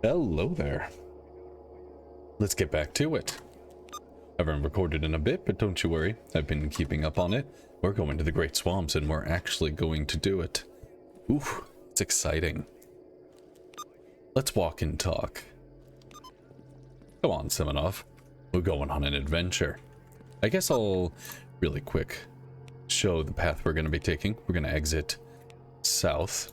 Hello there. Let's get back to it. I haven't recorded in a bit, but don't you worry. I've been keeping up on it. We're going to the Great Swamps and we're actually going to do it. Ooh, it's exciting. Let's walk and talk. Come on, Semenov. We're going on an adventure. I guess I'll really quick show the path we're going to be taking. We're going to exit south.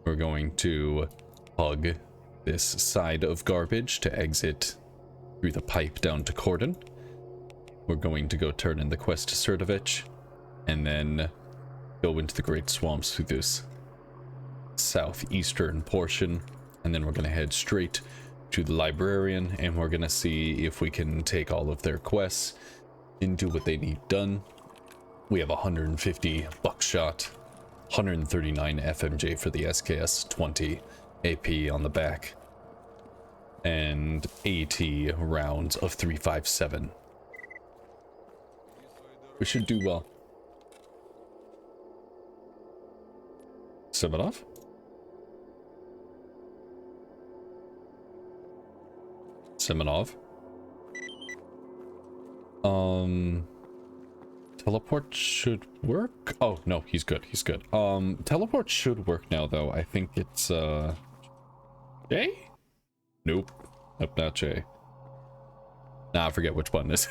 We're going to hug this side of garbage to exit through the pipe down to Cordon. We're going to go turn in the quest to Sertovich and then go into the Great Swamps through this southeastern portion, and then we're going to head straight to the librarian and we're going to see if we can take all of their quests and do what they need done. We have 150 buckshot, 139 FMJ for the SKS, 20 AP on the back, and 80 rounds of 357. We should do well. Semenov? Semenov? Teleport should work. Oh no, he's good, he's good. Teleport should work now though. I think it's J? Nope, not J. Nah, I forget which button it is.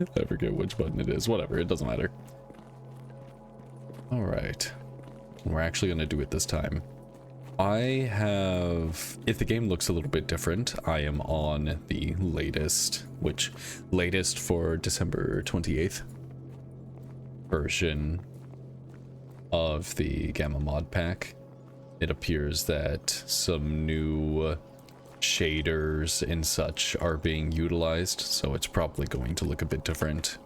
I forget which button it is. Whatever, it doesn't matter. All right, we're actually gonna do it this time. I have, if the game looks a little bit different, I am on the latest, which latest for December 28th version of the G.A.M.M.A mod pack. It appears that some new shaders and such are being utilized, so it's probably going to look a bit different.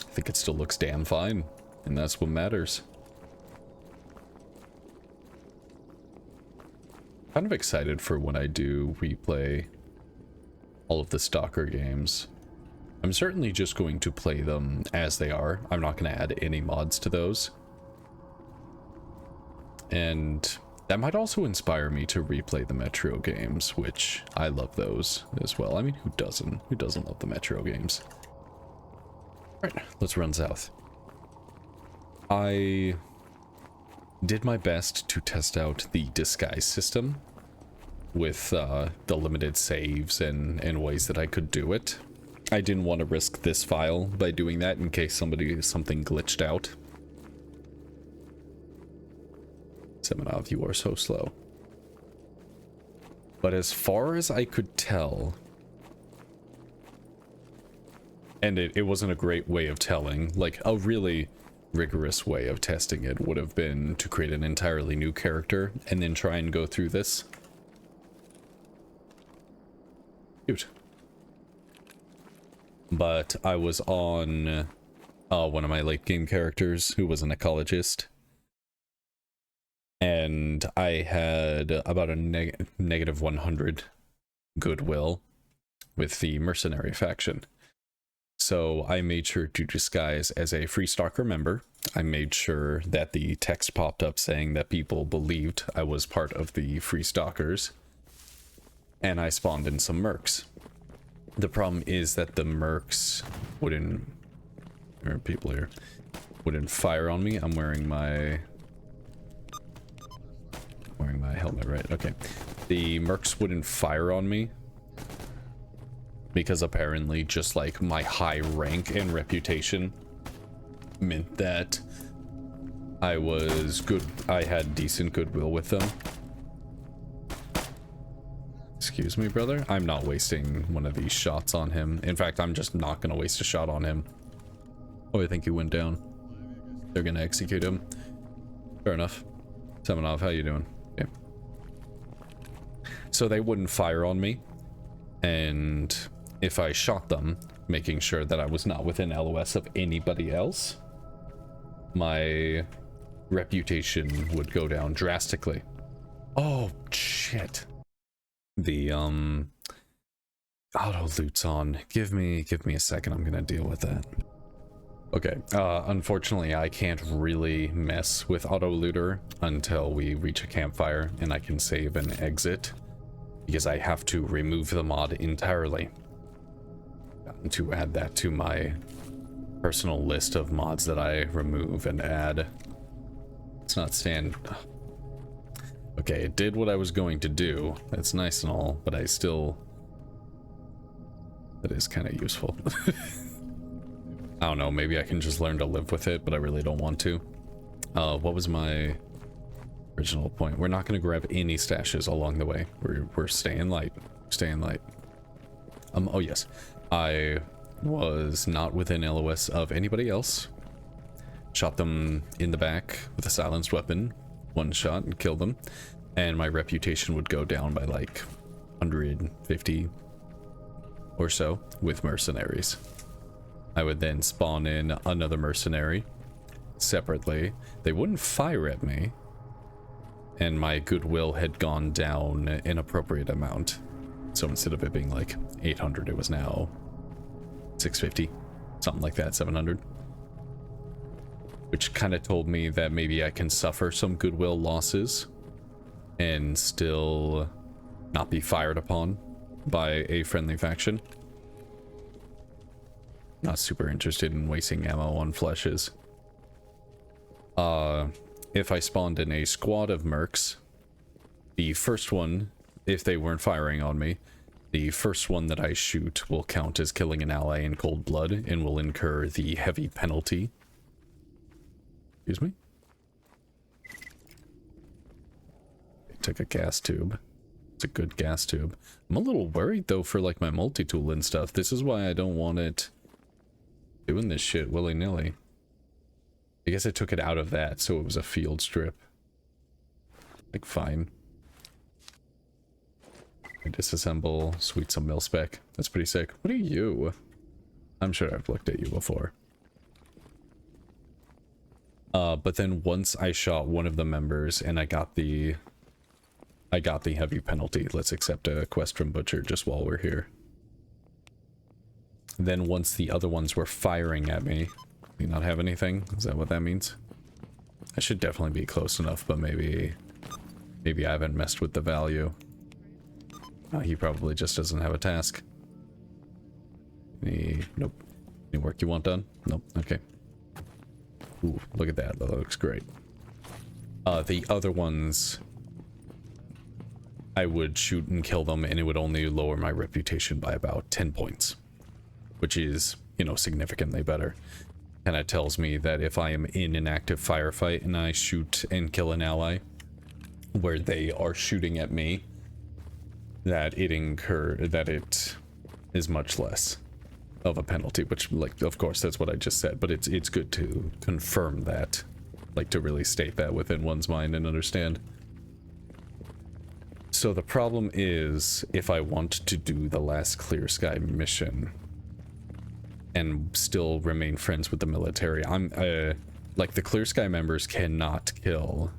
I think it still looks damn fine, and that's what matters. Kind of excited for when I do replay all of the Stalker games. I'm certainly just going to play them as they are. I'm not going to add any mods to those. And that might also inspire me to replay the Metro games, which I love those as well. I mean, who doesn't? Who doesn't love the Metro games? All right, let's run south. I did my best to test out the disguise system with the limited saves and ways that I could do it. I didn't want to risk this file by doing that in case something glitched out. Semenov, you are so slow. But as far as I could tell, and it wasn't a great way of telling, like a really rigorous way of testing it would have been to create an entirely new character and then try and go through this. Cute. But I was on one of my late game characters who was an ecologist, and I had about a negative 100 goodwill with the mercenary faction. So I made sure to disguise as a free Stalker member. I made sure that the text popped up saying that people believed I was part of the free Stalkers. And I spawned in some mercs. The problem is that the mercs wouldn't, there are people here, wouldn't fire on me. I'm wearing my helmet, right? Okay. The mercs wouldn't fire on me because apparently just like my high rank and reputation meant that I was good. I had decent goodwill with them. Excuse me, brother. I'm not wasting one of these shots on him. In fact, I'm just not going to waste a shot on him. Oh, I think he went down. They're going to execute him. Fair enough. Semenov, how you doing? Yeah. So they wouldn't fire on me. And if I shot them, making sure that I was not within LOS of anybody else, my reputation would go down drastically. Oh, shit. The auto loot's on. Give me a second. I'm gonna deal with that. Okay, unfortunately I can't really mess with auto looter until we reach a campfire and I can save and exit, because I have to remove the mod entirely to add that to my personal list of mods that I remove and add. It's not stand. Okay, it did what I was going to do. That's nice and all, but I still... That is kind of useful. I don't know, maybe I can just learn to live with it, but I really don't want to. What was my original point? We're not going to grab any stashes along the way. We're staying light. Staying light. Oh yes. I was not within LOS of anybody else. Shot them in the back with a silenced weapon. One shot and killed them. And my reputation would go down by like 150 or so with mercenaries. I would then spawn in another mercenary separately. They wouldn't fire at me, and my goodwill had gone down an appropriate amount. So instead of it being like 800, it was now 650, something like that, 700. Which kind of told me that maybe I can suffer some goodwill losses and still not be fired upon by a friendly faction. Not super interested in wasting ammo on fleshes. If I spawned in a squad of mercs, the first one, if they weren't firing on me, the first one that I shoot will count as killing an ally in cold blood and will incur the heavy penalty. Excuse me? Took a gas tube. It's a good gas tube. I'm a little worried though for like my multi-tool and stuff. This is why I don't want it doing this shit willy-nilly. I guess I took it out of that, so it was a field strip. Like, fine. I disassemble, sweet some mil-spec. That's pretty sick. What are you? I'm sure I've looked at you before. But then once I shot one of the members and I got the heavy penalty. Let's accept a quest from Butcher just while we're here. Then once the other ones were firing at me, do you not have anything? Is that what that means? I should definitely be close enough, but maybe I haven't messed with the value. He probably just doesn't have a task. Nope. Any work you want done? Nope. Okay. Ooh, look at that. That looks great. The other ones, I would shoot and kill them, and it would only lower my reputation by about 10 points. Which is, you know, significantly better. And it tells me that if I am in an active firefight and I shoot and kill an ally where they are shooting at me, that it is much less of a penalty, which, like, of course that's what I just said, but it's good to confirm that, like, to really state that within one's mind and understand. So the problem is, if I want to do the last Clear Sky mission and still remain friends with the military, I'm like, the Clear Sky members cannot kill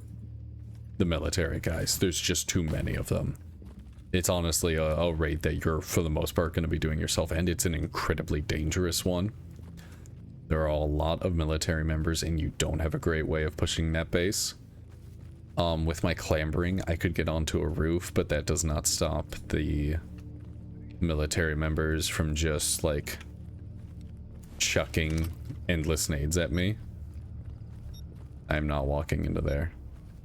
the military guys. There's just too many of them. It's honestly a raid that you're for the most part going to be doing yourself, and it's an incredibly dangerous one. There are a lot of military members and you don't have a great way of pushing that base. With my clambering I could get onto a roof, but that does not stop the military members from just like chucking endless nades at me. I'm not walking into there.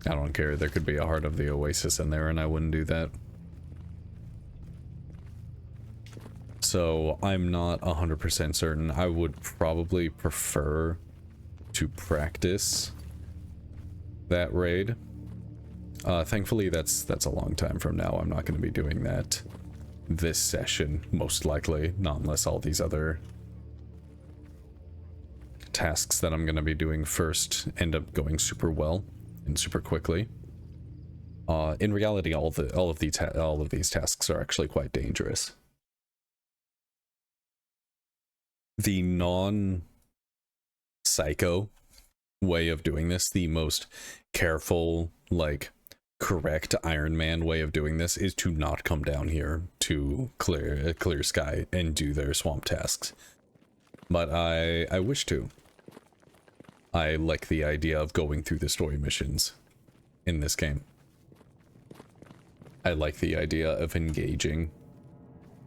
I don't care. There could be a Heart of the Oasis in there and I wouldn't do that. So I'm not 100% certain. I would probably prefer to practice that raid. Thankfully that's a long time from now. I'm not going to be doing that this session, most likely, not unless all these other tasks that I'm going to be doing first end up going super well and super quickly. In reality, all of these tasks are actually quite dangerous. The non-psycho way of doing this, the most careful, like, correct Ironman way of doing this, is to not come down here to clear sky and do their swamp tasks. But I wish to. I like the idea of going through the story missions in this game. I like the idea of engaging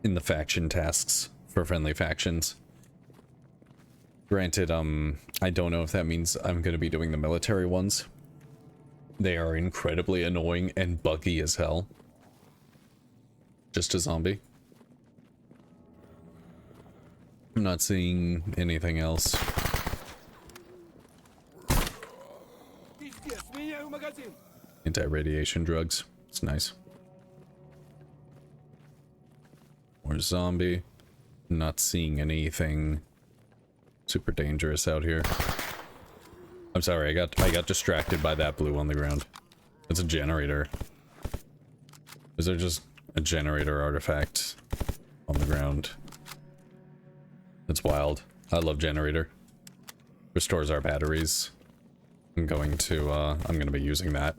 in the faction tasks for friendly factions. Granted, I don't know if that means I'm going to be doing the military ones. They are incredibly annoying and buggy as hell. Just a zombie. I'm not seeing anything else. Anti-radiation drugs. It's nice. More zombie. Not seeing anything super dangerous out here. I'm sorry, I got distracted by that blue on the ground. It's a generator. Is there just a generator artifact on the ground? It's wild. I love generator. Restores our batteries. I'm gonna be using that.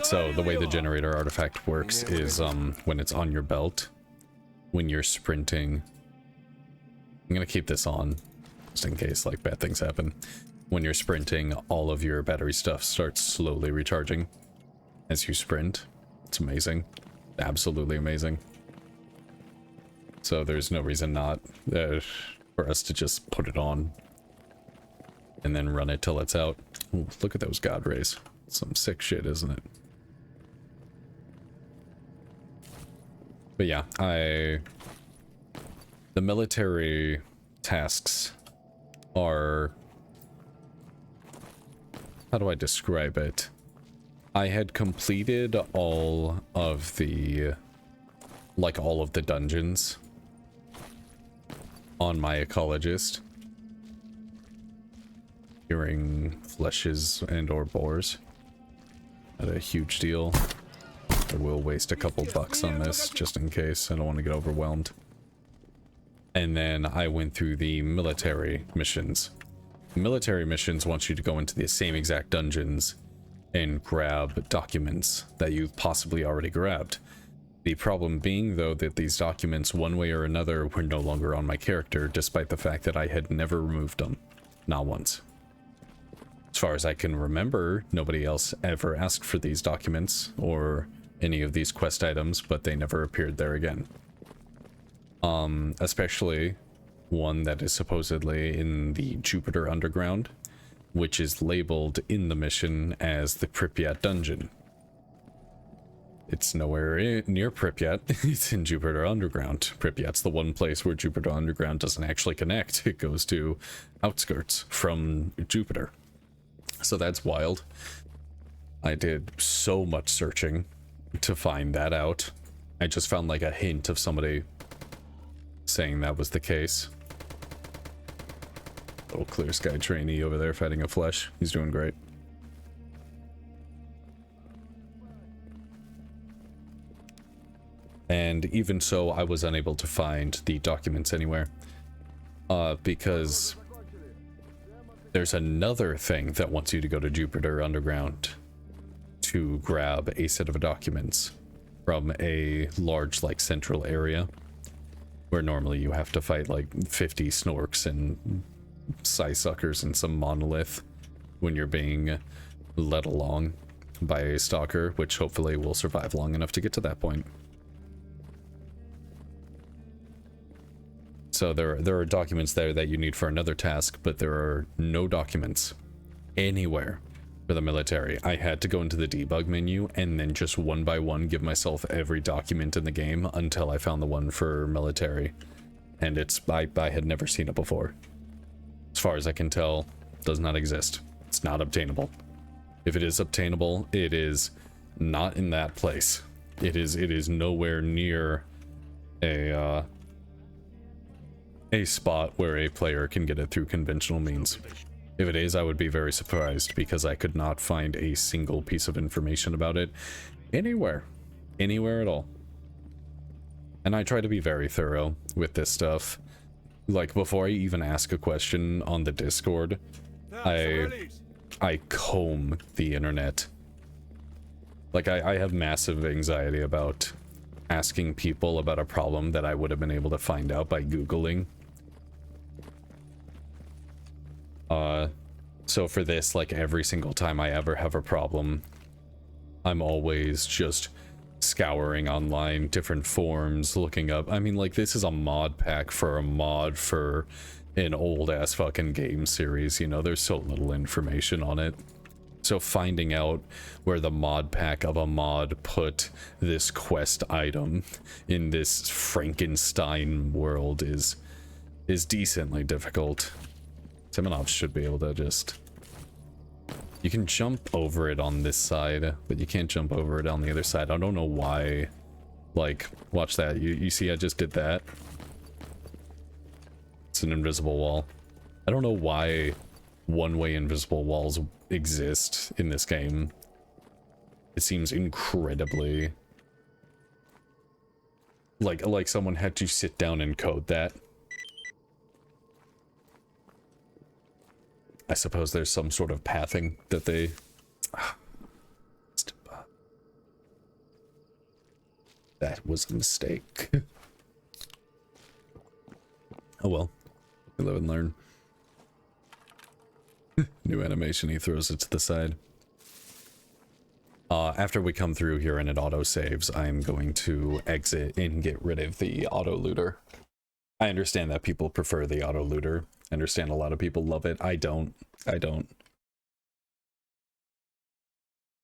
So the way the generator artifact works is when it's on your belt, when you're sprinting. I'm gonna keep this on just in case like bad things happen. When you're sprinting, all of your battery stuff starts slowly recharging as you sprint. It's amazing. Absolutely amazing. So there's no reason not for us to just put it on and then run it till it's out. Ooh, look at those god rays. Some sick shit, isn't it? But yeah, the military tasks are, how do I describe it? I had completed all of the dungeons on my Ecologist. Curing fleshes and or boars. Not a huge deal. I will waste a couple bucks on this just in case. I don't want to get overwhelmed. And then I went through the military missions. Military missions want you to go into the same exact dungeons and grab documents that you've possibly already grabbed. The problem being, though, that these documents, one way or another, were no longer on my character, despite the fact that I had never removed them. Not once. As far as I can remember, nobody else ever asked for these documents or any of these quest items, but they never appeared there again. Especially one that is supposedly in the Jupiter Underground, which is labeled in the mission as the Pripyat Dungeon. It's nowhere near Pripyat. It's in Jupiter Underground. Pripyat's the one place where Jupiter Underground doesn't actually connect. It goes to outskirts from Jupiter. So that's wild. I did so much searching to find that out. I just found like a hint of somebody saying that was the case. Little Clear Sky trainee over there fighting a flesh. He's doing great. And even so, I was unable to find the documents anywhere. Because there's another thing that wants you to go to Jupiter Underground to grab a set of documents from a large, like, central area where normally you have to fight like 50 snorks and Psysuckers and some monolith when you're being led along by a Stalker, which hopefully will survive long enough to get to that point. So there are documents there that you need for another task, but there are no documents anywhere for the military. I had to go into the debug menu and then just one by one give myself every document in the game until I found the one for military. And I had never seen it before. As far as I can tell, does not exist. It's not obtainable. If it is obtainable, it is not in that place. It is nowhere near a spot where a player can get it through conventional means. If it is, I would be very surprised because I could not find a single piece of information about it anywhere at all. And I try to be very thorough with this stuff. Like, before I even ask a question on the Discord, I comb the internet. Like, I have massive anxiety about asking people about a problem that I would have been able to find out by Googling. So for this, like every single time I ever have a problem, I'm always just scouring online, different forums, looking up. I mean, like, this is a mod pack for a mod for an old ass fucking game series, you know, there's so little information on it. So finding out where the mod pack of a mod put this quest item in this Frankenstein world is decently difficult. Semenov should be able to just... You can jump over it on this side, but you can't jump over it on the other side. I don't know why. Like, watch that. You see I just did that? It's an invisible wall. I don't know why one-way invisible walls exist in this game. It seems incredibly... Like someone had to sit down and code that. I suppose there's some sort of pathing that they... That was a mistake. Oh well. We live and learn. New animation, he throws it to the side. After we come through here and it auto-saves, I'm going to exit and get rid of the auto-looter. I understand that people prefer the auto-looter. I understand a lot of people love it. I don't.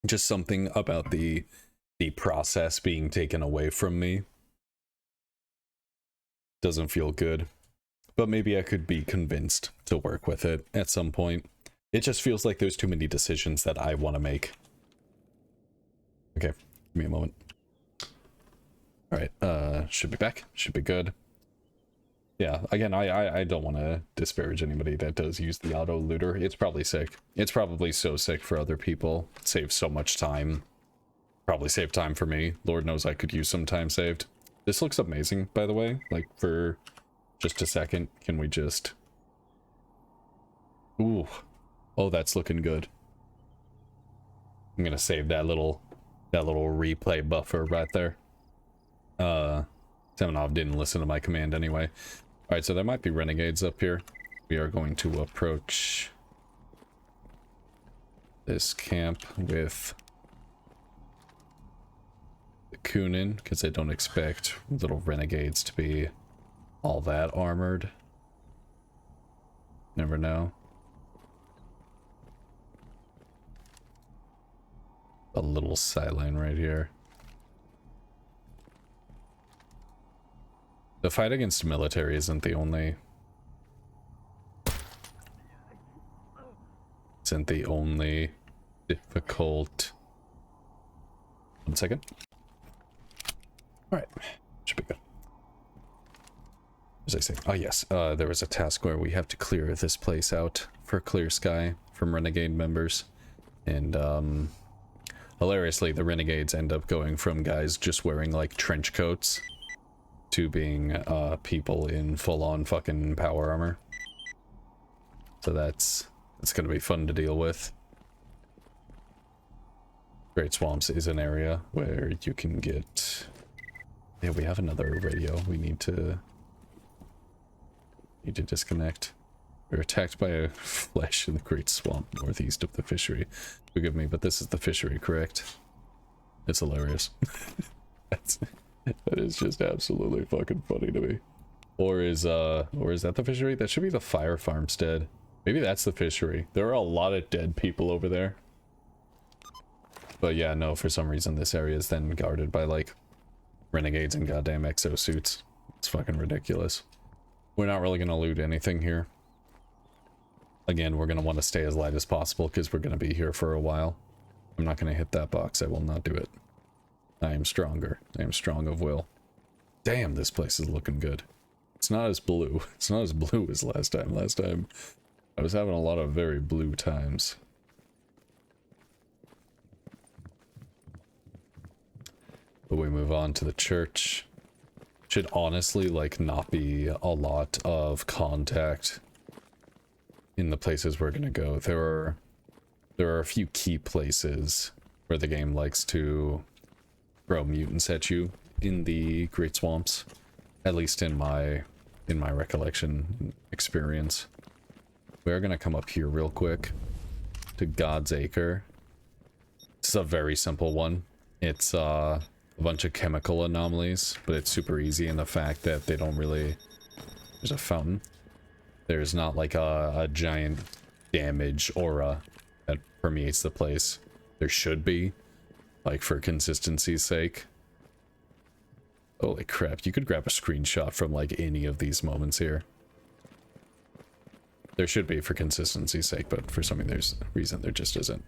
Just something about the process being taken away from me doesn't feel good. But maybe I could be convinced to work with it at some point. It just feels like there's too many decisions that I want to make. Okay, give me a moment. Alright, should be back. Should be good. Yeah, again, I don't want to disparage anybody that does use the auto looter. It's probably sick. It's probably so sick for other people. It saves so much time. Probably save time for me. Lord knows I could use some time saved. This looks amazing, by the way. Like, for just a second, can we just... Ooh. Oh, that's looking good. I'm gonna save that little replay buffer right there. Semenov didn't listen to my command anyway. Alright, so there might be renegades up here. We are going to approach this camp with the Kunin, because I don't expect little renegades to be all that armored. Never know. A little sideline right here. The fight against the military isn't the only... Isn't the only difficult... 1 second. Alright. Should be good. As I say, oh yes, there was a task where we have to clear this place out for clear sky from renegade members. And, hilariously, the renegades end up going from guys just wearing, like, trench coats to being, people in full-on fucking power armor. So that's gonna be fun to deal with. Great Swamps is an area where you can get... Yeah, we have another radio. We need to disconnect. We're attacked by a flesh in the Great Swamp northeast of the fishery. Forgive me, but this is the fishery, correct? It's hilarious. That is just absolutely fucking funny to me. Or is that the fishery? That should be the fire farmstead. Maybe that's the fishery. There are a lot of dead people over there. But yeah, no, for some reason this area is then guarded by, like, renegades and goddamn exosuits. It's fucking ridiculous. We're not really gonna loot anything here. Again, we're gonna want to stay as light as possible because we're gonna be here for a while. I'm not gonna hit that box. I will not do it. I am stronger. I am strong of will. Damn, this place is looking good. It's not as blue. It's not as blue as last time. Last time, I was having a lot of very blue times. But we move on to the church. Should honestly, like, not be a lot of contact in the places we're gonna go. There are a few key places where the game likes to throw mutants at you in the Great Swamps, at least in my recollection experience. We're gonna come up here real quick to God's Acre. It's a very simple one. It's a bunch of chemical anomalies, but it's super easy in the fact that they don't really... There's a fountain. There's not like a giant damage aura that permeates the place. There should be, like for consistency's sake. Holy crap, you could grab a screenshot from like any of these moments here. There should be for consistency's sake, but for some reason there just isn't.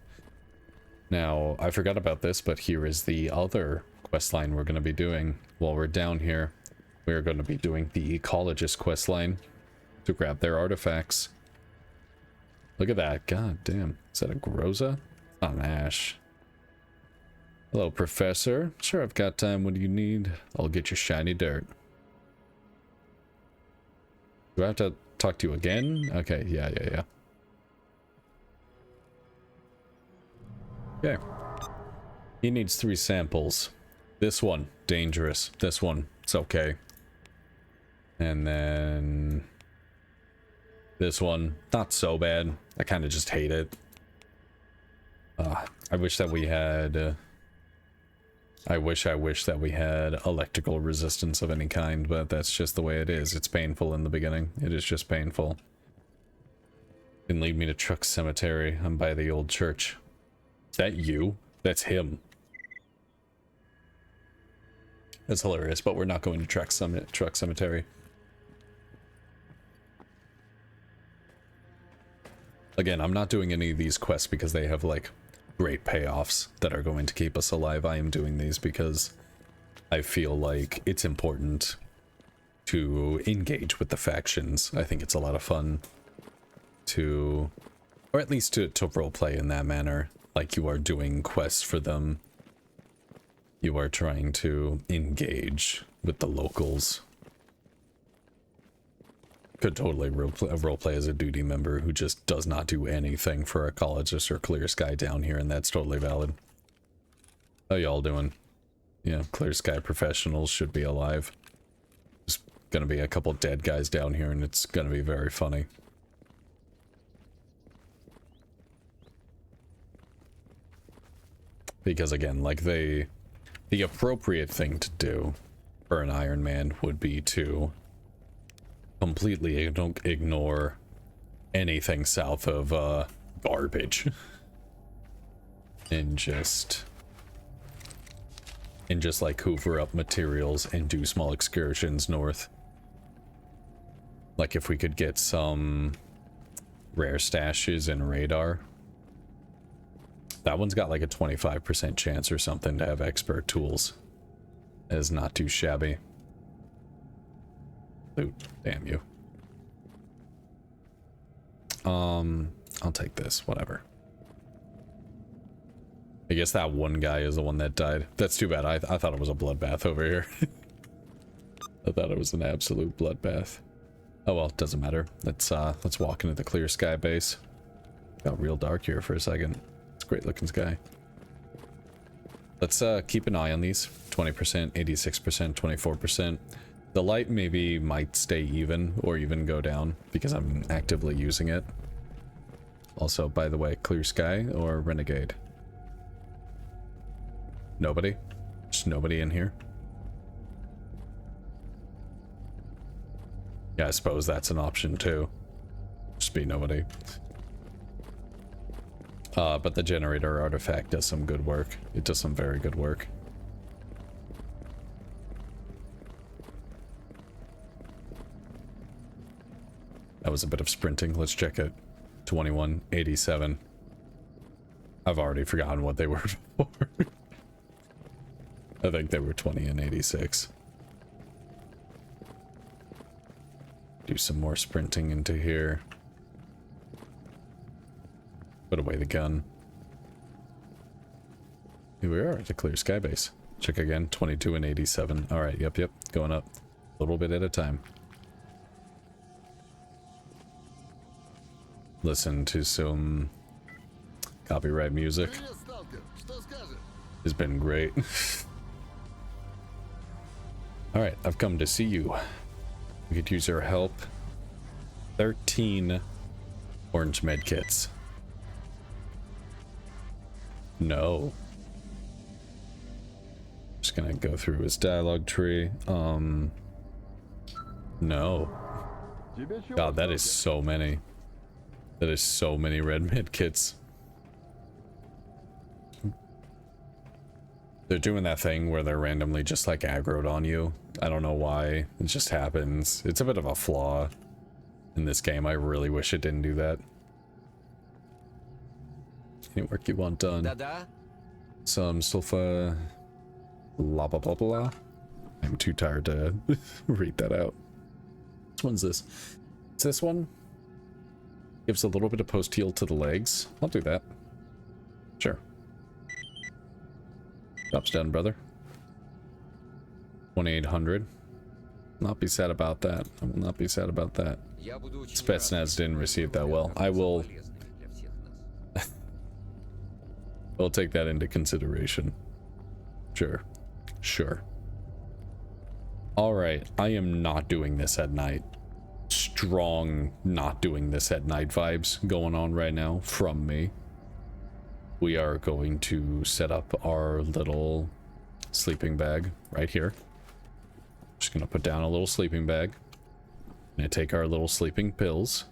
Now, I forgot about this, but here is the other questline we're going to be doing while we're down here. We're going to be doing the Ecologist questline to grab their artifacts. Look at that. God damn. Is that a Groza? It's not an Ash. Hello, Professor. Sure, I've got time. What do you need? I'll get you shiny dirt. Do I have to talk to you again? Okay, yeah. Okay. He needs 3 samples. This one, dangerous. This one, it's okay. And then... this one, not so bad. I kind of just hate it. I wish that we had... I wish that we had electrical resistance of any kind, but that's just the way it is. It's painful in the beginning. It is just painful. Can lead me to Truck Cemetery. I'm by the old church. Is that you? That's him. That's hilarious, but we're not going to Truck Cemetery. Again, I'm not doing any of these quests because they have, like, great payoffs that are going to keep us alive. I am doing these because I feel like it's important to engage with the factions. I think it's a lot of fun to, or at least to roleplay in that manner. Like, you are doing quests for them. You are trying to engage with the locals. Could totally roleplay as a duty member who just does not do anything for Ecologist or Clear Sky down here, and that's totally valid. How y'all doing? Yeah, Clear Sky professionals should be alive. There's gonna be a couple dead guys down here, and it's gonna be very funny. Because again, like the appropriate thing to do for an Ironman would be to completely ignore anything south of garbage and just like hoover up materials and do small excursions north. Like if we could get some rare stashes and radar. That one's got like a 25% chance or something to have expert tools. That is not too shabby. Loot, damn you. I'll take this, whatever. I guess that one guy is the one that died. That's too bad. I thought it was a bloodbath over here. I thought it was an absolute bloodbath. Oh well, doesn't matter. Let's walk into the Clear Sky base. Got real dark here for a second. It's a great looking sky. Let's keep an eye on these. 20%, 86%, 24%. The light maybe might stay even or even go down because I'm actively using it. Also, by the way, Clear Sky or Renegade? Nobody? Just nobody in here? Yeah, I suppose that's an option too. Just be nobody. But the generator artifact does some good work. It does some very good work. That was a bit of sprinting. Let's check it. 2187. I've already forgotten what they were before. I think they were 20 and 86. Do some more sprinting into here. Put away the gun. Here we are at the Clear Sky base. Check again. 22 and 87. Alright, yep. Going up. A little bit at a time. Listen to some copyright music. It's been great. Alright, I've come to see you. We could use your help. 13 Orange med kits. No. Just gonna go through his dialogue tree. No. God, that is so many. That is so many red med kits. They're doing that thing where they're randomly just like aggroed on you. I don't know why. It just happens. It's a bit of a flaw in this game. I really wish it didn't do that. Any work you want done? Some sulfur. Blah blah blah blah. I'm too tired to read that out. Which one's this? It's this one. Gives a little bit of post heal to the legs. I'll do that. Sure. Job's done, brother. 2800. Not be sad about that. I will not be sad about that. Spetsnaz didn't receive that well. I will. I'll take that into consideration. Sure. Sure. Alright, I am not doing this at night. Strong not doing this at night vibes going on right now from me. We are going to set up our little sleeping bag right here. Just gonna put down a little sleeping bag. Gonna take our little sleeping pills.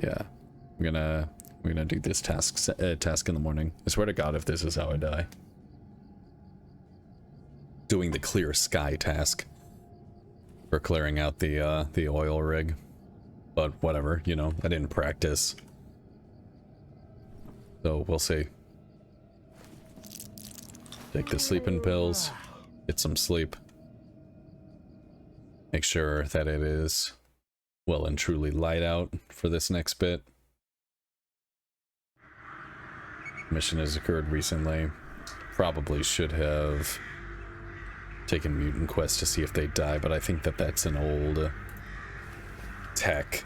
Yeah, we're gonna do this task in the morning. I swear to God, if this is how I die. Doing the clear sky task for clearing out the oil rig, but whatever, you know, I didn't practice, so we'll see. Take the sleeping pills, get some sleep, make sure that it is well and truly light out for this next bit. Mission has occurred recently. Probably should have taken mutant quest to see if they die, but I think that that's an old tech.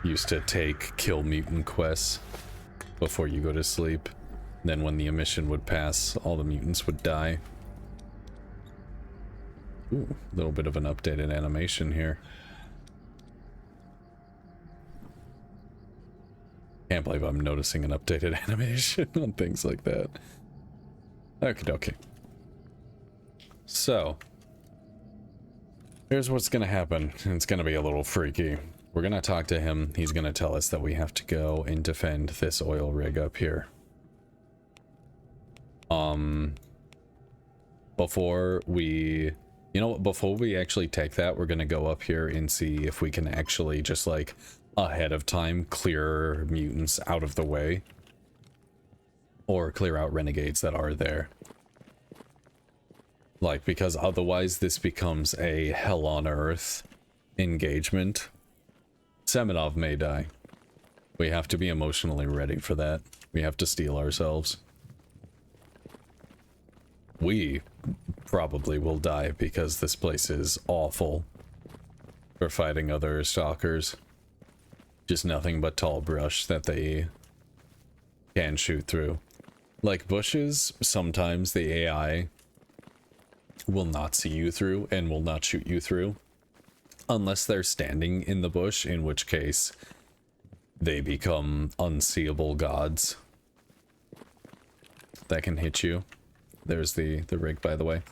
Used to kill mutant quests before you go to sleep. Then when the emission would pass, all the mutants would die. Ooh, a little bit of an updated animation here. Can't believe I'm noticing an updated animation on things like that. Okie dokie. So, here's what's gonna happen. It's gonna be a little freaky. We're gonna talk to him. He's gonna tell us that we have to go and defend this oil rig up here. Before we... You know what? Before we actually take that, we're gonna go up here and see if we can actually just, like, ahead of time clear mutants out of the way. Or clear out renegades that are there. Like, because otherwise this becomes a hell on earth engagement. Semenov may die. We have to be emotionally ready for that. We have to steel ourselves. We probably will die because this place is awful for fighting other stalkers. Just nothing but tall brush that they can shoot through. Like bushes, sometimes the AI will not see you through and will not shoot you through. Unless they're standing in the bush, in which case they become unseeable gods that can hit you. There's the rig, by the way.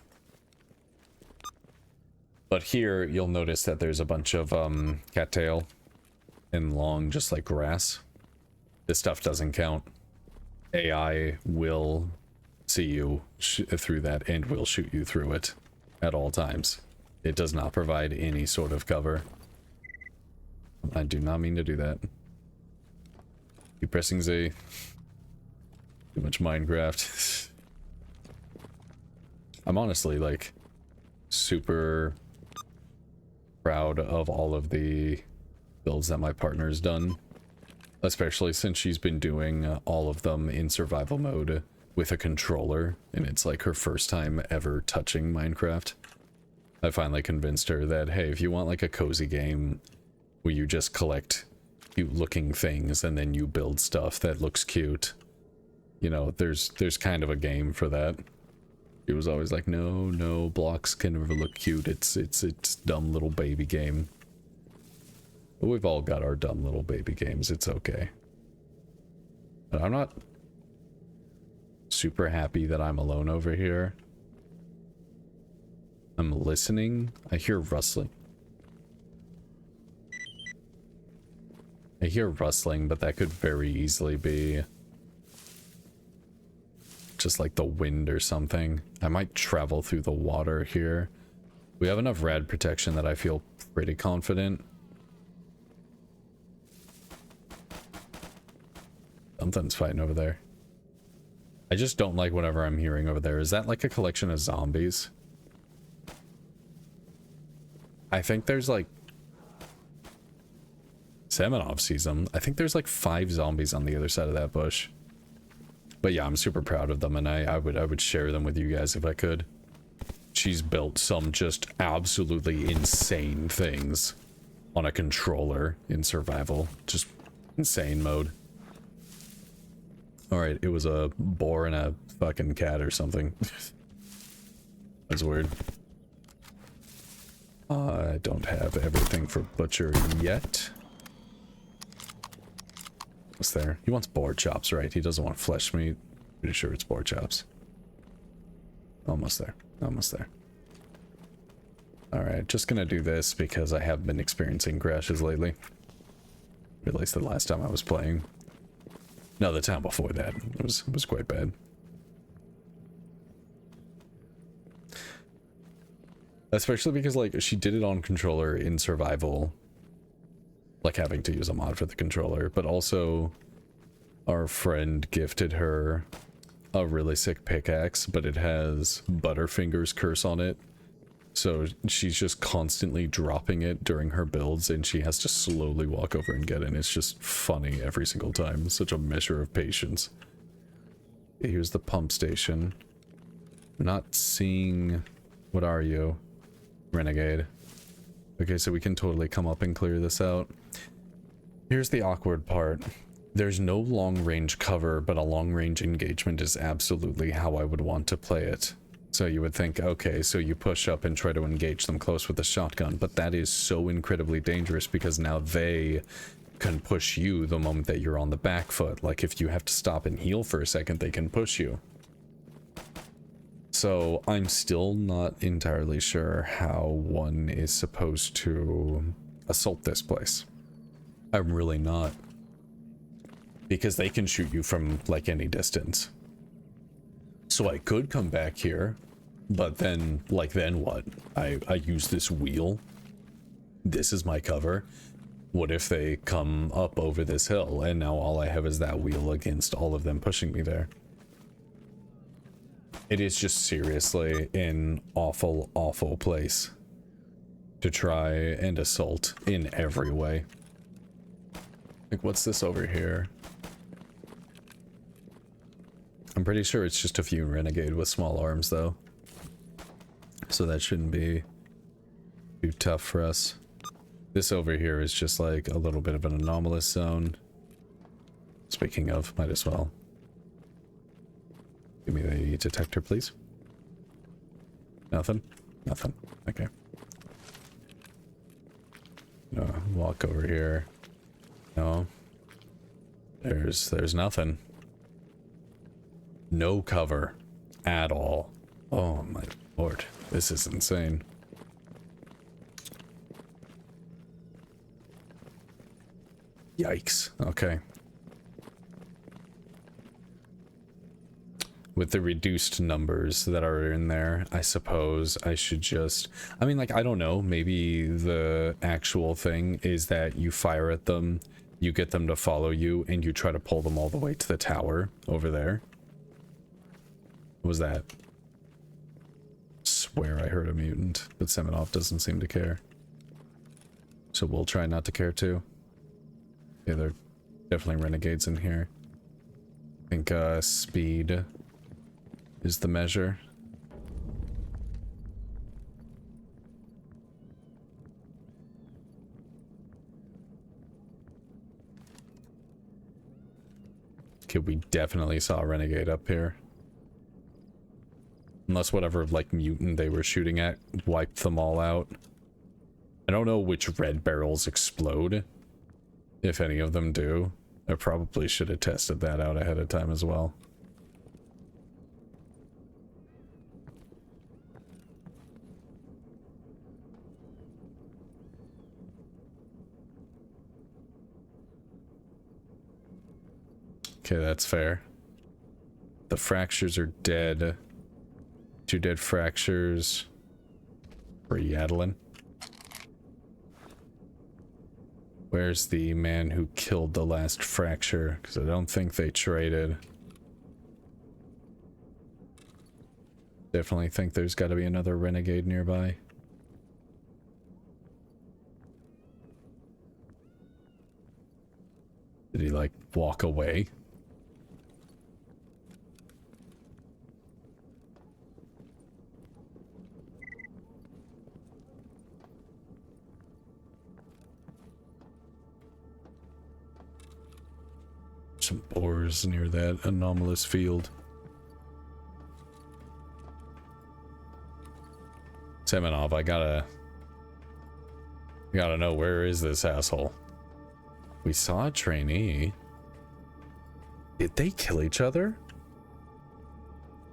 But here, you'll notice that there's a bunch of cattail and long, just like grass. This stuff doesn't count. AI will see you through that and will shoot you through it at all times. It does not provide any sort of cover. I do not mean to do that. Keep pressing Z. Too much Minecraft. I'm honestly, like, super proud of all of the builds that my partner's done. Especially since she's been doing all of them in survival mode with a controller, and it's like her first time ever touching Minecraft. I finally convinced her that, hey, if you want like a cozy game where you just collect cute looking things and then you build stuff that looks cute, you know, there's kind of a game for that. He was always like, no, no, blocks can never look cute. It's dumb little baby game. But we've all got our dumb little baby games. It's okay. But I'm not super happy that I'm alone over here. I'm listening. I hear rustling. I hear rustling, but that could very easily be just like the wind or something. I might travel through the water here. We have enough rad protection that I feel pretty confident. Something's fighting over there. I just don't like whatever I'm hearing over there. Is that like a collection of zombies? I think there's like... Semenov sees them. I think there's like 5 zombies on the other side of that bush. But yeah, I'm super proud of them, and I would share them with you guys if I could. She's built some just absolutely insane things on a controller in survival. Just insane mode. Alright, it was a boar and a fucking cat or something. That's weird. I don't have everything for butcher yet. What's there? He wants boar chops, right? He doesn't want flesh meat. Pretty sure it's boar chops. Almost there. Almost there. Alright, just gonna do this because I have been experiencing crashes lately. At least the last time I was playing. No, the time before that. It was quite bad. Especially because, like, she did it on controller in survival. Like, having to use a mod for the controller. But also, our friend gifted her a really sick pickaxe, but it has Butterfinger's curse on it. So she's just constantly dropping it during her builds, and she has to slowly walk over and get it. And it's just funny every single time. Such a measure of patience. Here's the pump station. Not seeing... What are you? Renegade. Okay, so we can totally come up and clear this out. Here's the awkward part. There's no long-range cover, but a long-range engagement is absolutely how I would want to play it. So you would think, okay, so you push up and try to engage them close with a shotgun, but that is so incredibly dangerous because now they can push you the moment that you're on the back foot. Like, if you have to stop and heal for a second, they can push you. So I'm still not entirely sure how one is supposed to assault this place. I'm really not. Because they can shoot you from, like, any distance. So I could come back here, but then, like, then what? I use this wheel. This is my cover. What if they come up over this hill, and now all I have is that wheel against all of them pushing me there? It is just seriously an awful, awful place to try and assault in every way. Like, what's this over here? I'm pretty sure it's just a few renegade with small arms, though. So that shouldn't be too tough for us. This over here is just like a little bit of an anomalous zone. Speaking of, might as well. Give me the detector, please. Nothing? Nothing. Okay. No, walk over here. No. There's nothing. No cover at all. Oh my lord. This is insane. Yikes. Okay. With the reduced numbers that are in there, I suppose I should just... I mean, like, I don't know. Maybe the actual thing is that you fire at them, you get them to follow you, and you try to pull them all the way to the tower over there. What was that? Swear I heard a mutant, but Semenov doesn't seem to care. So we'll try not to care too. Yeah, there are definitely renegades in here. I think speed is the measure. Okay, we definitely saw a renegade up here. Unless whatever, like, mutant they were shooting at wiped them all out. I don't know which red barrels explode, if any of them do. I probably should have tested that out ahead of time as well. Okay, that's fair. The fractures are dead. 2 dead fractures. Yaddling. Where's the man who killed the last fracture? Because I don't think they traded. Definitely think there's got to be another renegade nearby. Did he, like, walk away? Some boars near that anomalous field. Semenov, I gotta know, where is this asshole? We saw a trainee. Did they kill each other?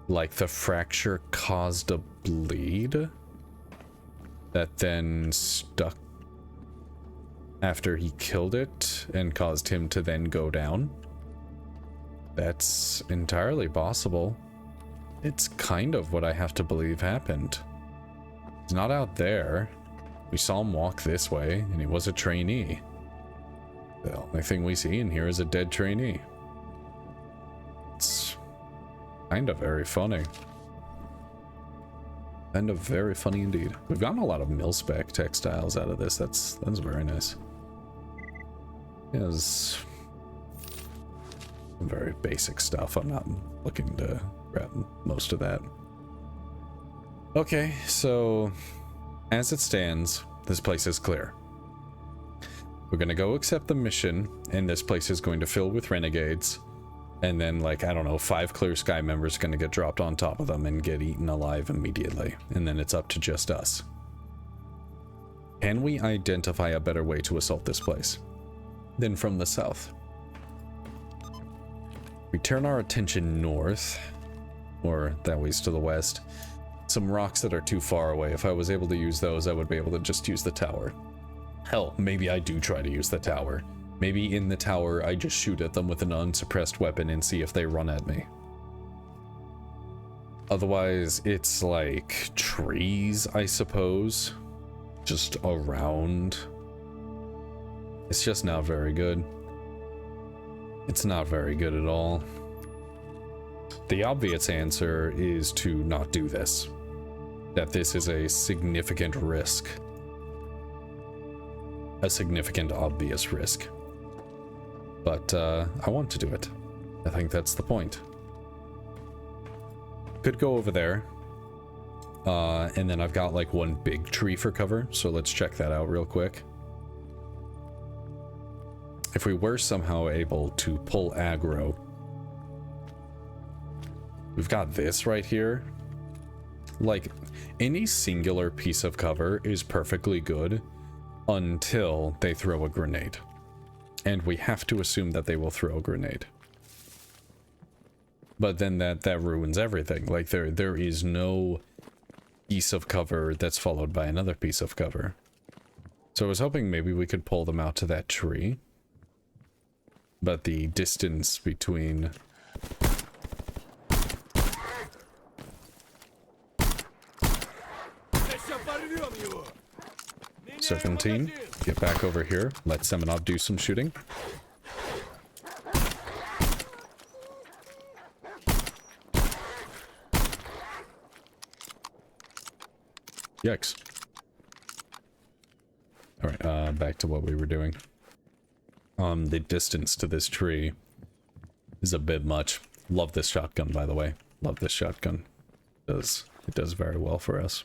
Like the fracture caused a bleed that then stuck after he killed it and caused him to then go down? That's entirely possible. It's kind of what I have to believe happened. He's not out there. We saw him walk this way, and he was a trainee. The only thing we see in here is a dead trainee. It's kind of very funny. Kind of very funny indeed. We've gotten a lot of mil-spec textiles out of this. That's very nice. Yes. Some very basic stuff. I'm not looking to grab most of that. Okay, so as it stands, this place is clear. We're gonna go accept the mission, and this place is going to fill with renegades. And then, like, I don't know, 5 Clear Sky members are gonna get dropped on top of them and get eaten alive immediately. And then it's up to just us. Can we identify a better way to assault this place than from the south? We turn our attention north, or that way's to the west. Some rocks that are too far away. If I was able to use those, I would be able to just use the tower. Hell, maybe I do try to use the tower. Maybe in the tower, I just shoot at them with an unsuppressed weapon and see if they run at me. Otherwise, it's like trees, I suppose, just around. It's just not very good. It's not very good at all. The obvious answer is to not do this. That this is a significant risk. A significant, obvious risk. But I want to do it. I think that's the point. Could go over there. And then I've got like one big tree for cover, so let's check that out real quick. If we were somehow able to pull aggro, we've got this right here. Like, any singular piece of cover is perfectly good until they throw a grenade. And we have to assume that they will throw a grenade. But then that ruins everything. Like, there is no piece of cover that's followed by another piece of cover. So I was hoping maybe we could pull them out to that tree. But the distance between... 17, get back over here. Let Semenov do some shooting. Yikes. Alright, back to what we were doing. The distance to this tree is a bit much. Love this shotgun, by the way. Love this shotgun. It does very well for us.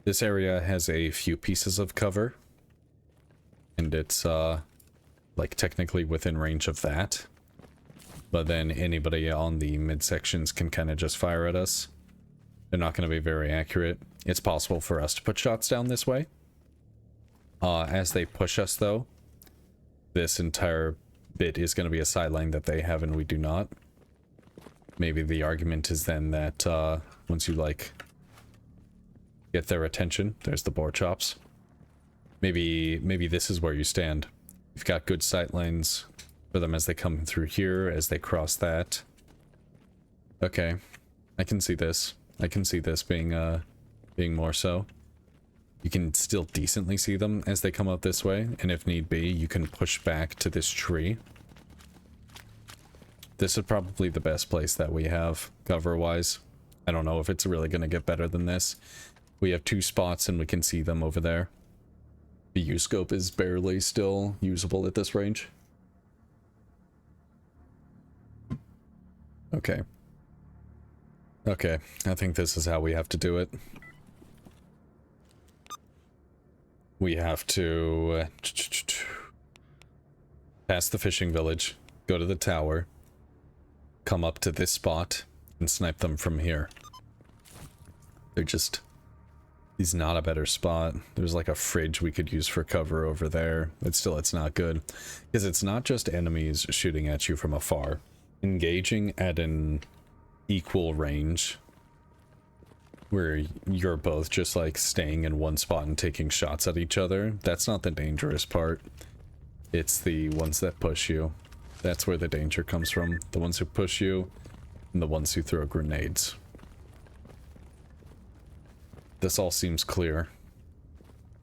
This area has a few pieces of cover, and it's like technically within range of that. but then anybody on the midsections can kind of just fire at us. They're not going to be very accurate. It's possible for us to put shots down this way. As they push us, though, this entire bit is going to be a sideline that they have and we do not. Maybe the argument is then that once you, like, get their attention, there's the boar chops. Maybe this is where you stand. You've got good sight lines for them as they come through here, as they cross that. Okay, I can see this. I can see this being more so. You can still decently see them as they come up this way, and if need be, you can push back to this tree. This is probably the best place that we have, cover-wise. I don't know if it's really going to get better than this. We have 2 spots and we can see them over there. The U-scope is barely still usable at this range. Okay. Okay, I think this is how we have to do it. We have to pass the fishing village, go to the tower, come up to this spot, and snipe them from here. They're just... He's not a better spot. There's like a fridge we could use for cover over there, but still it's not good. Because it's not just enemies shooting at you from afar. Engaging at an equal range, where you're both just like staying in one spot and taking shots at each other, that's not the dangerous part. It's the ones that push you. That's where the danger comes from. The ones who push you, and the ones who throw grenades. This all seems clear.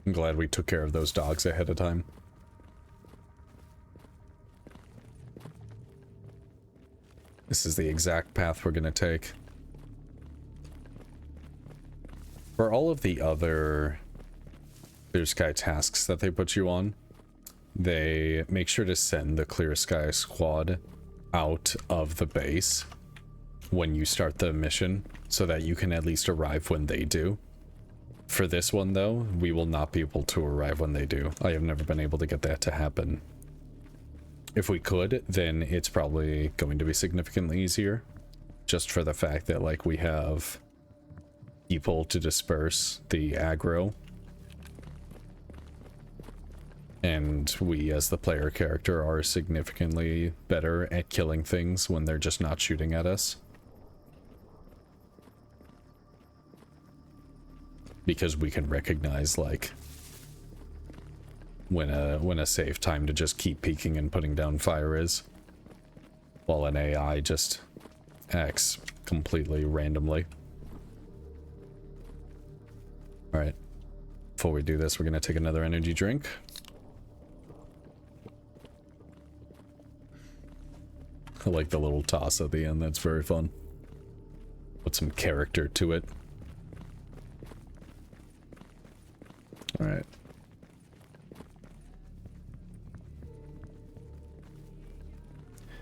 I'm glad we took care of those dogs ahead of time. This is the exact path we're gonna take. For all of the other Clear Sky tasks that they put you on, they make sure to send the Clear Sky squad out of the base when you start the mission, so that you can at least arrive when they do. For this one, though, we will not be able to arrive when they do. I have never been able to get that to happen. If we could, then it's probably going to be significantly easier. Just for the fact that, like, we have people to disperse the aggro. And we, as the player character, are significantly better at killing things when they're just not shooting at us. Because we can recognize, like, when a safe time to just keep peeking and putting down fire is, while an AI just acts completely randomly. Alright, before we do this, we're gonna take another energy drink. I like the little toss at the end, that's very fun. Put some character to it. Alright.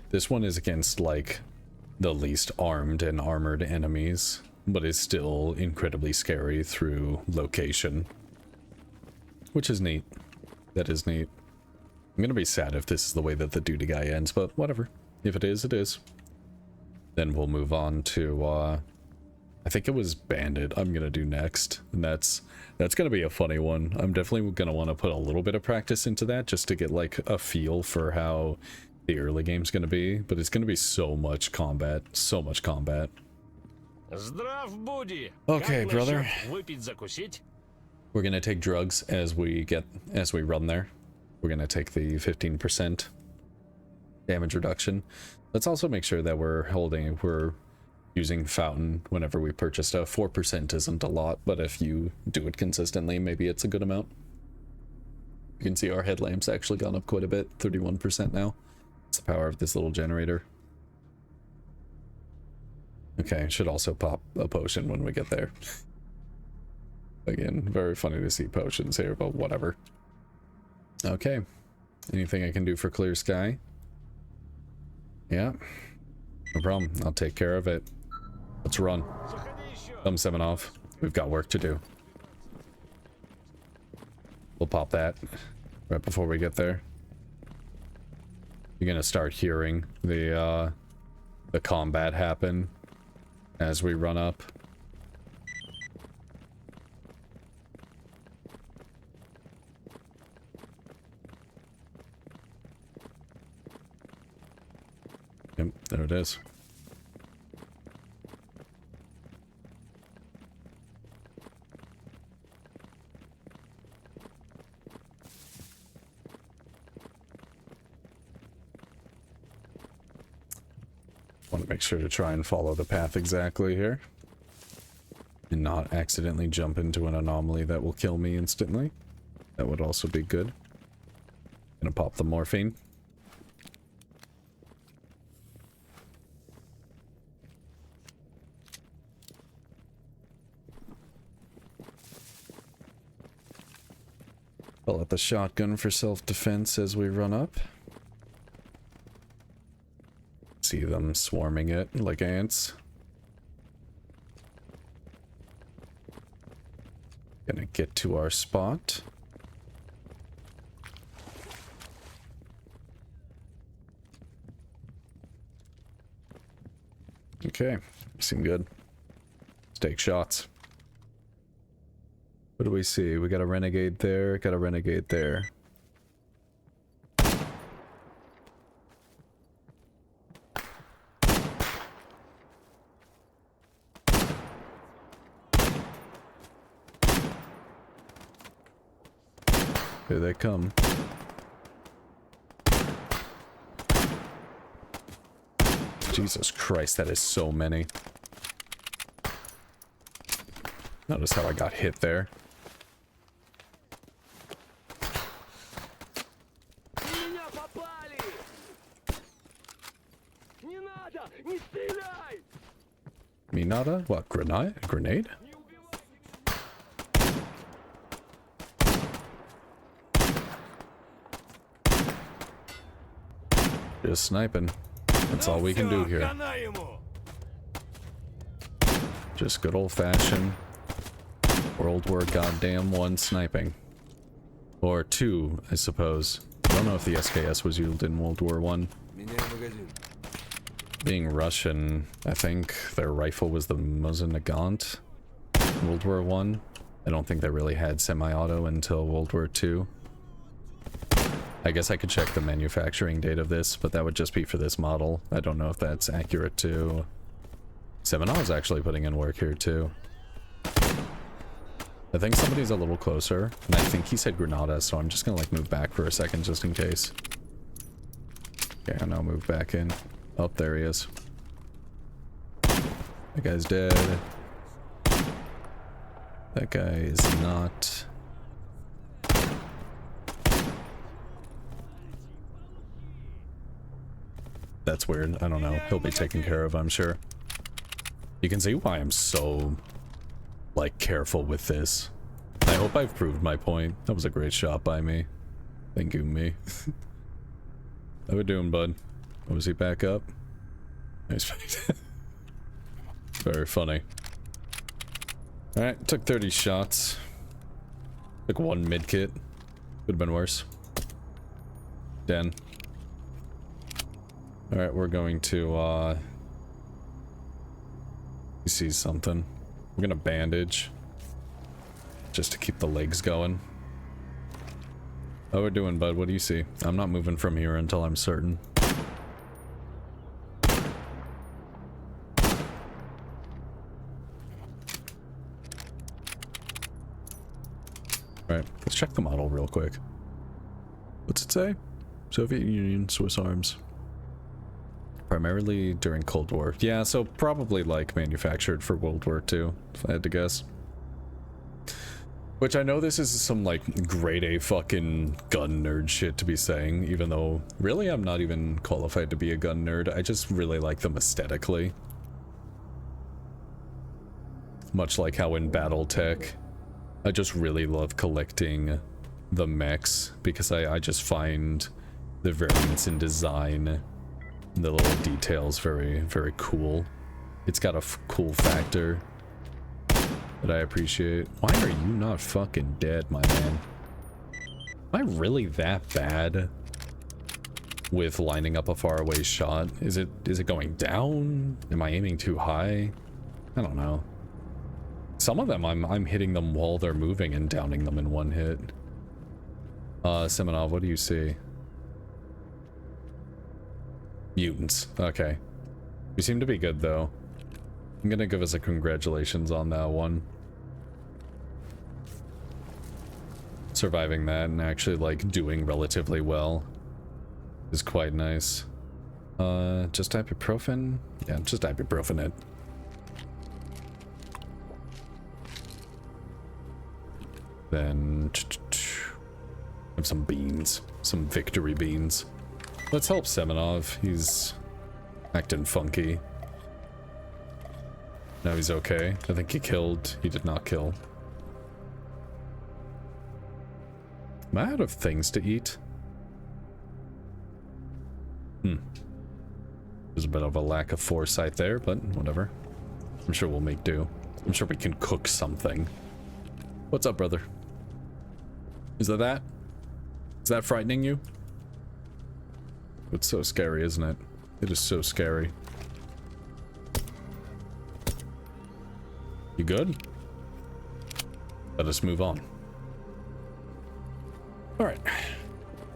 This one is against, like, the least armed and armored enemies, but is still incredibly scary through location. Which is neat. That is neat. I'm gonna be sad if this is the way that the duty guy ends, but whatever. If it is, it is. Then we'll move on to, I think it was Bandit I'm gonna do next, and that's gonna be a funny one. I'm definitely gonna want to put a little bit of practice into that just to get like a feel for how the early game's gonna be, but it's gonna be so much combat, so much combat. Okay, brother. We're gonna take drugs as we run there. We're gonna take the 15% damage reduction. Let's also make sure that we're using fountain whenever we purchase stuff. 4% isn't a lot, but if you do it consistently, maybe it's a good amount. You can see our headlamp's actually gone up quite a bit, 31% now. It's the power of this little generator. Okay, should also pop a potion when we get there. Again, very funny to see potions here, but whatever. Okay, anything I can do for Clear Sky? Yeah, no problem. I'll take care of it. Let's run. Thumb 7 off. We've got work to do. We'll pop that right before we get there. You're gonna start hearing the the combat happen as we run up. Yep, there it is. Want to make sure to try and follow the path exactly here. And not accidentally jump into an anomaly that will kill me instantly. That would also be good. Gonna pop the morphine. Pull out the shotgun for self-defense as we run up. See them swarming it like ants. Gonna get to our spot. Okay, seem good. Let's take shots. What do we see? We got a renegade there, got a renegade there. Here they come. Jesus Christ, that is so many. Notice how I got hit there. Minada? What? Grenade? Grenade? Just sniping. That's all we can do here. Just good old-fashioned World War Goddamn One sniping. Or two, I suppose. I don't know if the SKS was used in World War One. Being Russian, I think their rifle was the Mosin-Nagant in World War One. I don't think they really had semi-auto until World War Two. I guess I could check the manufacturing date of this, but that would just be for this model. I don't know if that's accurate too. Seminol's actually putting in work here too. I think somebody's a little closer, and I think he said Granada, so I'm just gonna like move back for a second just in case. Okay, and I'll move back in. Oh, there he is. That guy's dead. That guy is not. That's weird. I don't know. He'll be taken care of, I'm sure. You can see why I'm so, like, careful with this. I hope I've proved my point. That was a great shot by me. Thank you, me. How we doing, bud? Oh, was he back up? Nice. Very funny. Alright, took 30 shots. Took one mid kit. Could have been worse. 10. Alright, we're going to, he sees something. We're gonna bandage. Just to keep the legs going. How we're doing, bud? What do you see? I'm not moving from here until I'm certain. Alright, let's check the model real quick. What's it say? Soviet Union, Swiss Arms. Primarily during Cold War. Yeah, so probably like manufactured for World War II, if I had to guess. Which I know this is some like grade A fucking gun nerd shit to be saying, even though really I'm not even qualified to be a gun nerd. I just really like them aesthetically. Much like how in BattleTech, I just really love collecting the mechs because I just find the variance in design, the little details very, very cool. It's got a cool factor that I appreciate. Why are you not fucking dead, my man? Am I really that bad? with lining up a faraway shot. Is it going down? Am I aiming too high? I don't know. Some of them I'm hitting them while they're moving and downing them in one hit. Semenov, what do you see? Mutants. Okay. We seem to be good though. I'm gonna give us a congratulations on that one. Surviving that and actually like doing relatively well is quite nice. Just ibuprofen? Yeah, just ibuprofen it. Then have some beans, some victory beans. Let's help Semenov. He's acting funky. Now he's okay. I think he killed. He did not kill. Am I out of things to eat? There's a bit of a lack of foresight there, but whatever. I'm sure we'll make do. I'm sure we can cook something. What's up, brother? Is that? Is that frightening you? It's so scary, isn't it? It is so scary. You good? Let us move on. Alright.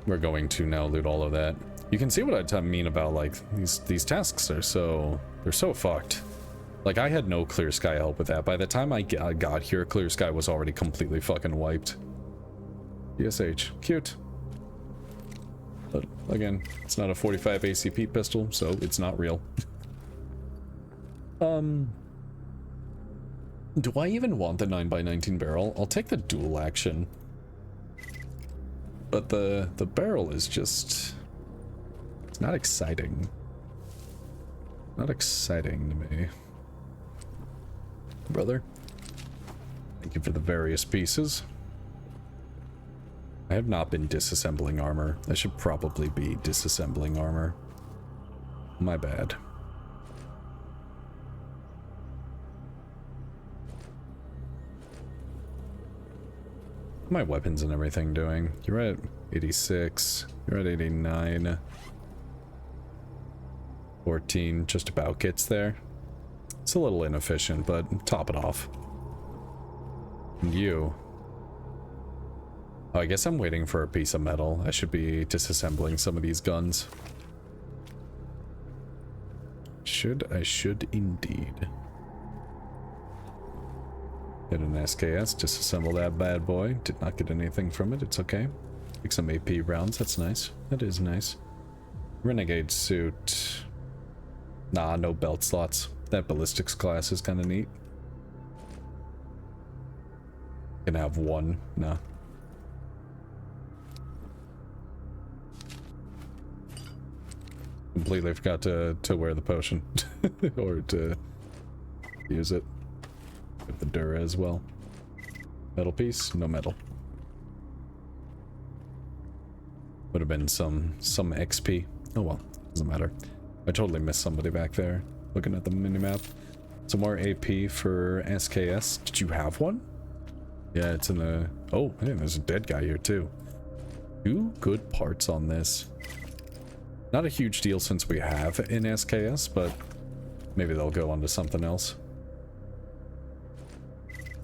We're going to now loot all of that. You can see what I mean about, like, these tasks are so... They're so fucked. Like, I had no Clear Sky help with that. By the time I got here, Clear Sky was already completely fucking wiped. ESH. Cute. But, again, it's not a 45 ACP pistol, so it's not real. Do I even want the 9x19 barrel? I'll take the dual action. But the barrel is just... It's not exciting. Not exciting to me. Brother. Thank you for the various pieces. I have not been disassembling armor. I should probably be disassembling armor. My bad. My weapons and everything doing? You're at 86. You're at 89. 14 just about gets there. It's a little inefficient, but top it off. And you. Oh, I guess I'm waiting for a piece of metal. I should be disassembling some of these guns. I should indeed. Hit an SKS, disassemble that bad boy. Did not get anything from it, it's okay. Take some AP rounds, that's nice. That is nice. Renegade suit. Nah, no belt slots. That ballistics class is kind of neat. Can have one, nah. Completely forgot to wear the potion. Or to use it. With the Dura as well. Metal piece? No metal. Would have been some XP. Oh well, doesn't matter. I totally missed somebody back there. Looking at the minimap. Some more AP for SKS. Did you have one? Yeah, it's in the... Oh, hey, there's a dead guy here too. 2 good parts on this. Not a huge deal since we have an SKS, but maybe they'll go on to something else.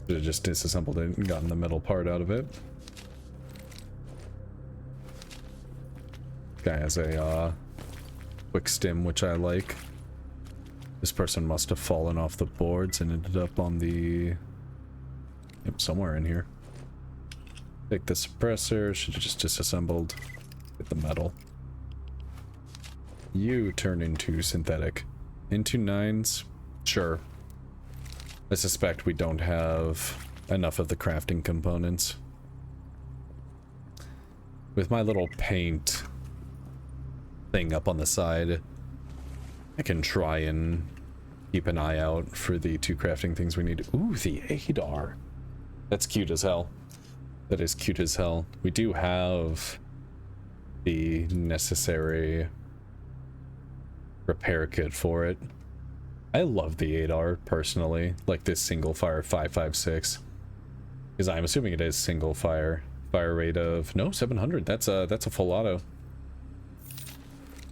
Should have just disassembled it and gotten the metal part out of it. Guy has a quick stim, which I like. This person must have fallen off the boards and ended up on the... Yep, somewhere in here. Take the suppressor, should have just disassembled. Get the metal. You turn into synthetic. Into 9s? Sure. I suspect we don't have enough of the crafting components. With my little paint thing up on the side, I can try and keep an eye out for the 2 crafting things we need. Ooh, the S.T.A.L.K.E.R. That's cute as hell. That is cute as hell. We do have the necessary repair kit for it. I love the 8R personally, like this single fire 5.56, because I'm assuming it is single fire rate of no 700. That's a full auto.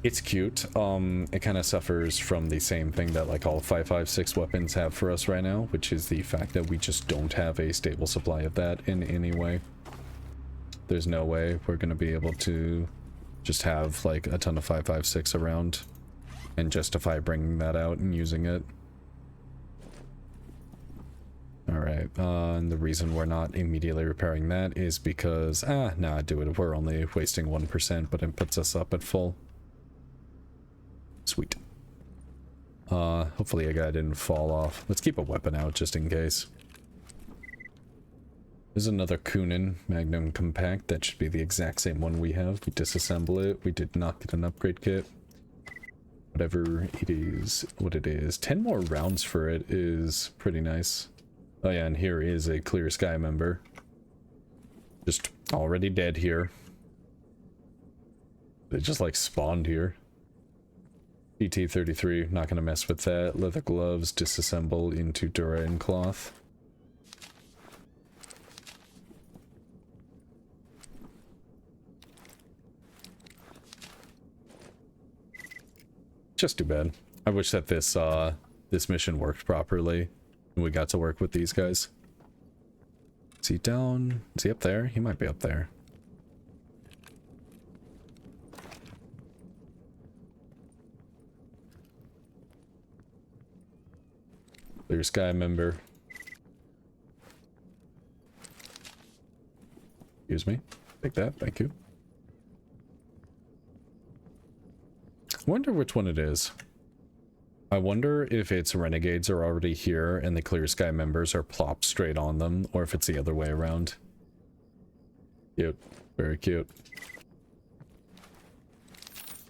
It's cute. It kind of suffers from the same thing that like all 5.56 weapons have for us right now, which is the fact that we just don't have a stable supply of that in any way. There's no way we're going to be able to just have like a ton of 5.56 around and justify bringing that out and using it. Alright, and the reason we're not immediately repairing that is because, nah, do it. We're only wasting 1%, but it puts us up at full. Sweet. Hopefully a guy didn't fall off. Let's keep a weapon out just in case. There's another Kunin Magnum Compact. That should be the exact same one we have. We disassemble it. We did not get an upgrade kit. Whatever it is, what it is. 10 more rounds for it is pretty nice. Oh yeah, and here is a Clear Sky member. Just already dead here. They just like spawned here. PT-33, not gonna mess with that. Leather gloves, disassemble into Duran cloth. Just too bad. I wish that this this mission worked properly and we got to work with these guys. Is he down? Is he up there? He might be up there. Clear Sky member. Excuse me. Take that, thank you. Wonder which one it is. I wonder if it's renegades are already here and the Clear Sky members are plopped straight on them, or if it's the other way around. Cute. Very cute.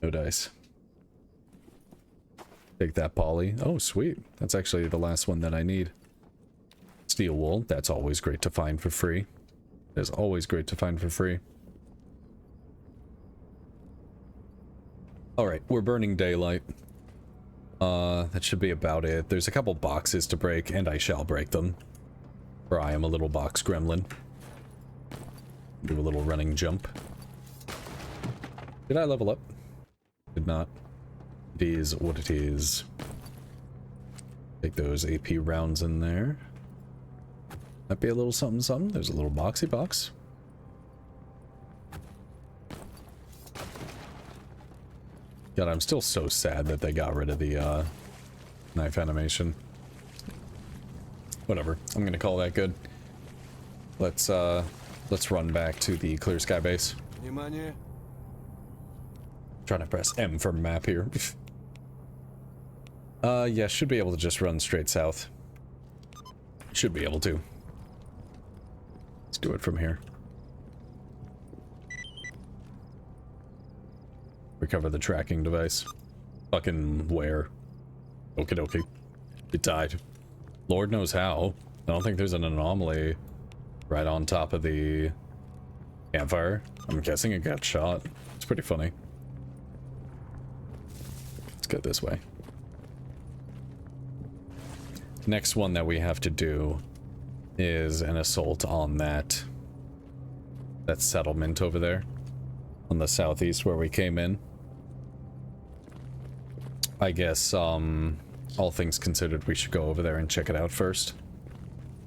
No dice. Take that, Polly. Oh, sweet. That's actually the last one that I need. Steel wool. That's always great to find for free. That's always great to find for free. Alright, we're burning daylight. That should be about it. There's a couple boxes to break, and I shall break them. For I am a little box gremlin. Do a little running jump. Did I level up? Did not. It is what it is. Take those AP rounds in there. Might be a little something something. There's a little boxy box. God, I'm still so sad that they got rid of the knife animation. Whatever. I'm gonna call that good. Let's run back to the Clear Sky base. Trying to press M for map here. Yeah, should be able to just run straight south. Should be able to. Let's do it from here. Recover the tracking device. Fucking where? Okie dokie. It died. Lord knows how. I don't think there's an anomaly right on top of the campfire. I'm guessing it got shot. It's pretty funny. Let's go this way. Next one that we have to do is an assault on that settlement over there on the southeast where we came in. I guess all things considered, we should go over there and check it out first.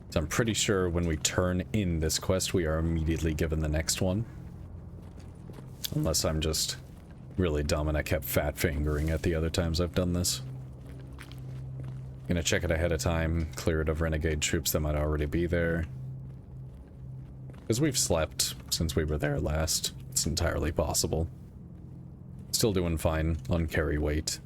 So I'm pretty sure when we turn in this quest, we are immediately given the next one. Unless I'm just really dumb and I kept fat fingering it the other times I've done this. Gonna check it ahead of time, clear it of renegade troops that might already be there. Because we've slept since we were there last. It's entirely possible. Still doing fine on carry weight.